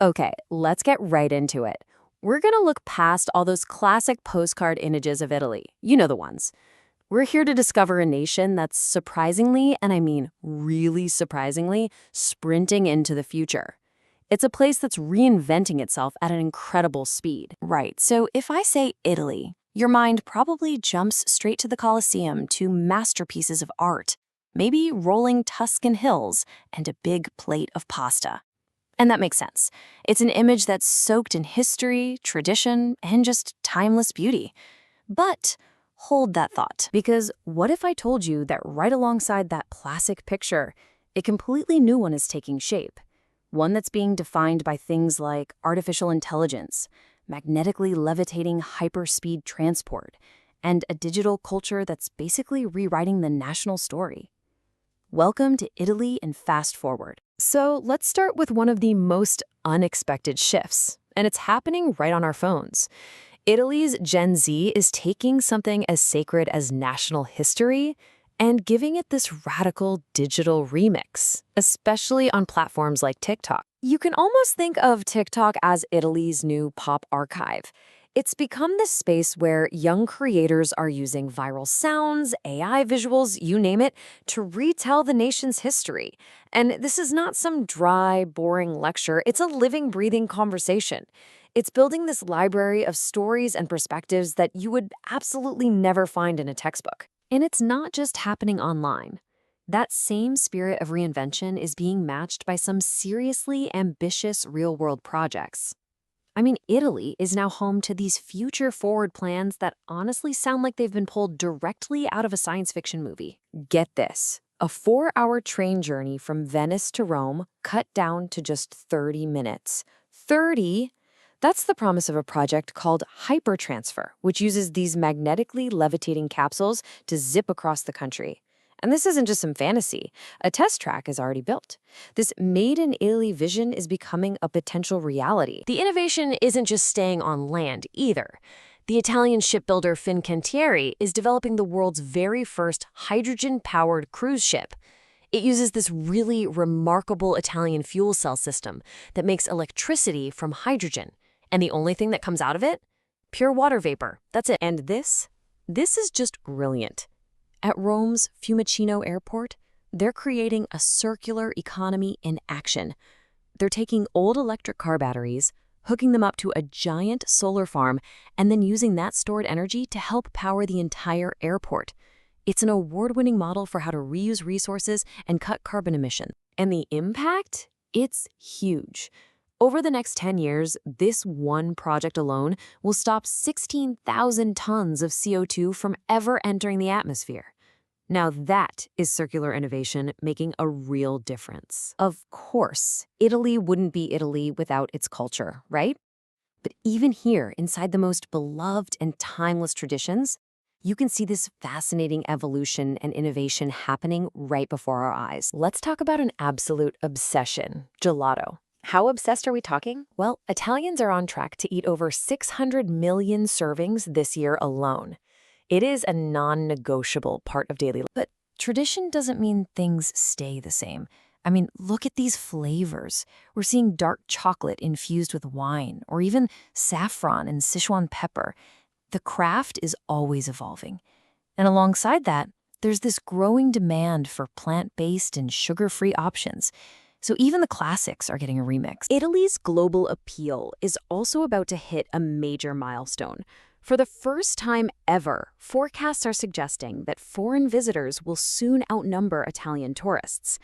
Okay, let's get right into it. We're going to look past all those classic postcard images of Italy. You know the ones. We're here to discover a nation that's surprisingly, and I mean really surprisingly, sprinting into the future. It's a place that's reinventing itself at an incredible speed. Right, so if I say Italy, your mind probably jumps straight to the Colosseum, to masterpieces of art, maybe rolling Tuscan hills, and a big plate of pasta. And that makes sense. It's an image that's soaked in history, tradition, and just timeless beauty. But hold that thought, because what if I told you that right alongside that classic picture, a completely new one is taking shape? One that's being defined by things like artificial intelligence, magnetically levitating hyperspeed transport, and a digital culture that's basically rewriting the national story. Welcome to Italy in Fast Forward. So let's start with one of the most unexpected shifts, and it's happening right on our phones. Italy's Gen Z is taking something as sacred as national history and giving it this radical digital remix, especially on platforms like TikTok. You can almost think of TikTok as Italy's new pop archive. It's become this space where young creators are using viral sounds, AI visuals, you name it, to retell the nation's history. And this is not some dry, boring lecture. It's a living, breathing conversation. It's building this library of stories and perspectives that you would absolutely never find in a textbook. And it's not just happening online. That same spirit of reinvention is being matched by some seriously ambitious real-world projects. I mean, Italy is now home to these future-forward plans that honestly sound like they've been pulled directly out of a science fiction movie. Get this, a 4-hour train journey from Venice to Rome cut down to just 30 minutes. 30? That's the promise of a project called Hypertransfer, which uses these magnetically levitating capsules to zip across the country. And this isn't just some fantasy. A test track is already built. This made-in-Italy vision is becoming a potential reality. The innovation isn't just staying on land, either. The Italian shipbuilder Fincantieri is developing the world's very first hydrogen-powered cruise ship. It uses this really remarkable Italian fuel cell system that makes electricity from hydrogen. And the only thing that comes out of it? Pure water vapor. That's it. And this is just brilliant. At Rome's Fiumicino Airport, they're creating a circular economy in action. They're taking old electric car batteries, hooking them up to a giant solar farm, and then using that stored energy to help power the entire airport. It's an award-winning model for how to reuse resources and cut carbon emissions. And the impact? It's huge. Over the next 10 years, this one project alone will stop 16,000 tons of CO2 from ever entering the atmosphere. Now that is circular innovation making a real difference. Of course, Italy wouldn't be Italy without its culture, right? But even here, inside the most beloved and timeless traditions, you can see this fascinating evolution and innovation happening right before our eyes. Let's talk about an absolute obsession, gelato. How obsessed are we talking? Well, Italians are on track to eat over 600 million servings this year alone. It is a non-negotiable part of daily life. But tradition doesn't mean things stay the same. I mean, look at these flavors. We're seeing dark chocolate infused with wine, or even saffron and Sichuan pepper. The craft is always evolving. And alongside that, there's this growing demand for plant-based and sugar-free options. So even the classics are getting a remix. Italy's global appeal is also about to hit a major milestone. For the first time ever, forecasts are suggesting that foreign visitors will soon outnumber Italian tourists.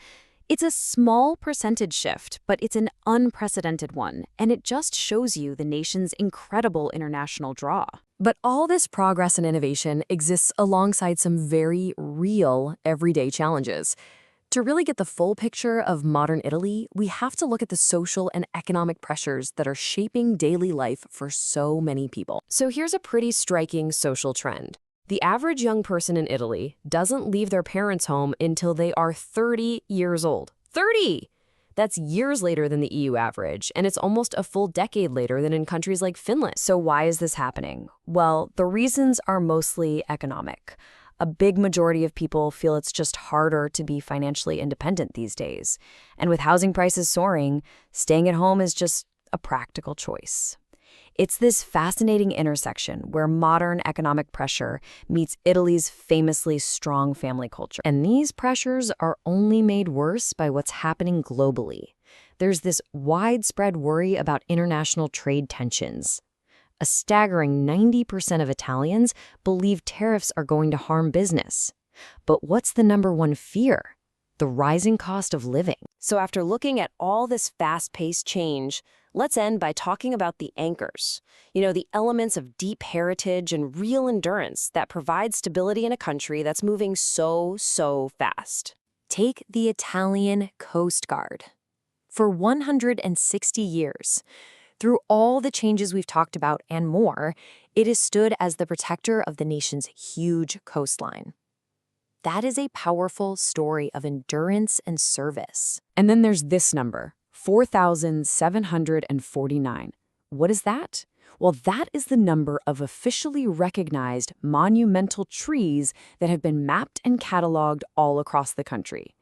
It's a small percentage shift, but it's an unprecedented one, and it just shows you the nation's incredible international draw. But all this progress and innovation exists alongside some very real, everyday challenges. To really get the full picture of modern Italy, we have to look at the social and economic pressures that are shaping daily life for so many people. So here's a pretty striking social trend. The average young person in Italy doesn't leave their parents' home until they are 30 years old. 30! That's years later than the EU average, and it's almost a full decade later than in countries like Finland. So why is this happening? Well, the reasons are mostly economic. A big majority of people feel it's just harder to be financially independent these days. And with housing prices soaring, staying at home is just a practical choice. It's this fascinating intersection where modern economic pressure meets Italy's famously strong family culture. And these pressures are only made worse by what's happening globally. There's this widespread worry about international trade tensions. A staggering 90% of Italians believe tariffs are going to harm business. But what's the number one fear? The rising cost of living. So after looking at all this fast-paced change, let's end by talking about the anchors. The elements of deep heritage and real endurance that provide stability in a country that's moving so fast. Take the Italian Coast Guard. For 160 years, through all the changes we've talked about and more, it has stood as the protector of the nation's huge coastline. That is a powerful story of endurance and service. And then there's this number, 4,749. What is that? Well, that is the number of officially recognized monumental trees that have been mapped and cataloged all across the country.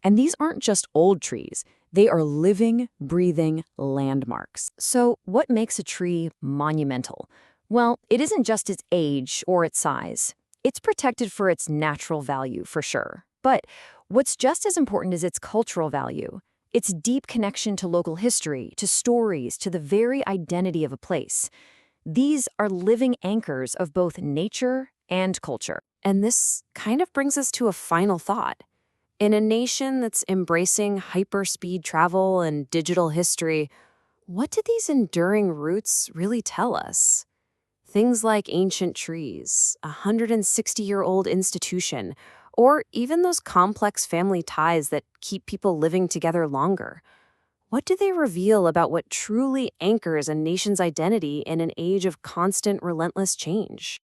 And these aren't just old trees. They are living, breathing landmarks. So what makes a tree monumental? Well, it isn't just its age or its size. It's protected for its natural value, for sure. But what's just as important is its cultural value. Its deep connection to local history, to stories, to the very identity of a place. These are living anchors of both nature and culture. And this kind of brings us to a final thought. In a nation that's embracing hyperspeed travel and digital history, what do these enduring roots really tell us? Things like ancient trees, a 160-year-old institution, or even those complex family ties that keep people living together longer. What do they reveal about what truly anchors a nation's identity in an age of constant, relentless change?